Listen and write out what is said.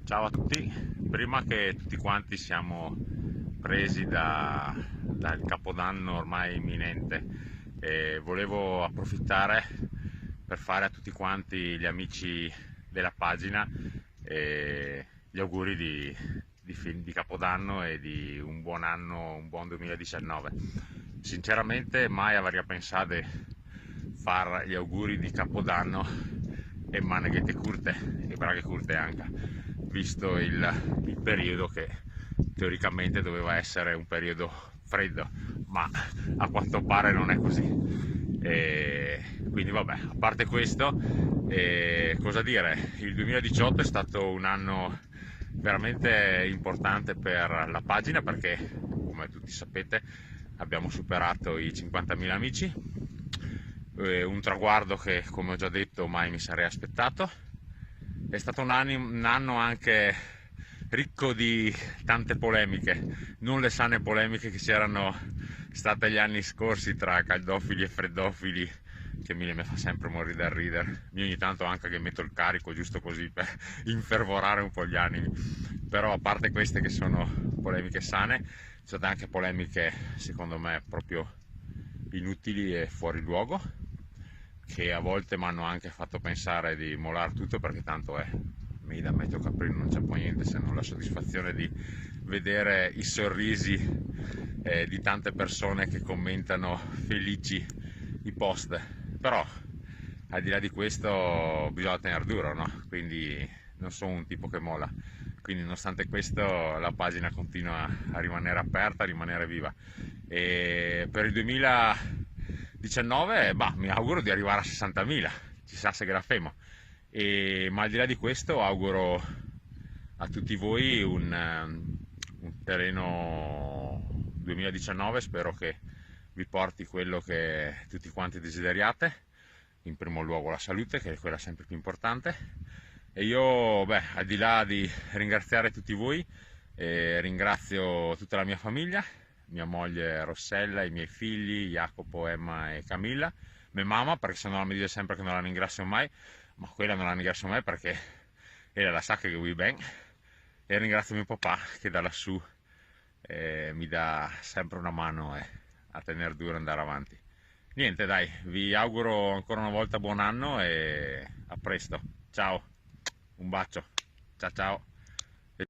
Ciao a tutti, prima che tutti quanti siamo presi dal Capodanno ormai imminente, volevo approfittare per fare a tutti quanti gli amici della pagina gli auguri di Capodanno e di un buon anno, un buon 2019. Sinceramente mai avrei pensato di fare gli auguri di Capodanno e maneghette curte e braghe curte anche, visto il periodo che teoricamente doveva essere un periodo freddo, ma a quanto pare non è così. Quindi vabbè, a parte questo, cosa dire, il 2018 è stato un anno veramente importante per la pagina perché, come tutti sapete, abbiamo superato i 50.000 amici, un traguardo che, come ho già detto, mai mi sarei aspettato. È stato un anno anche ricco di tante polemiche, non le sane polemiche che c'erano state gli anni scorsi tra caldofili e freddofili, che mi fa sempre morire da ridere. Io ogni tanto anche che metto il carico giusto così per infervorare un po' gli animi. Però a parte queste che sono polemiche sane, ci sono state anche polemiche secondo me proprio inutili e fuori luogo, che a volte mi hanno anche fatto pensare di mollare tutto, perché tanto è mi da Meteo Caprino non c'è poi niente se non la soddisfazione di vedere i sorrisi di tante persone che commentano felici i post. Però al di là di questo bisogna tenere duro, no? Quindi non sono un tipo che molla, quindi nonostante questo la pagina continua a rimanere aperta, a rimanere viva. E per il 2019 mi auguro di arrivare a 60.000, chissà se grafemo. Ma al di là di questo auguro a tutti voi un terreno 2019, spero che vi porti quello che tutti quanti desideriate, in primo luogo la salute, che è quella sempre più importante. E io, al di là di ringraziare tutti voi, ringrazio tutta la mia famiglia, mia moglie Rossella, i miei figli Jacopo, Emma e Camilla, mia mamma, perché se no mi dice sempre che non la ringrazio mai, ma quella non la ringrazio mai perché ella la sa che vuoi bene. E ringrazio mio papà che da lassù mi dà sempre una mano a tenere duro e andare avanti. Niente, dai, vi auguro ancora una volta buon anno e a presto. Ciao, un bacio, ciao ciao.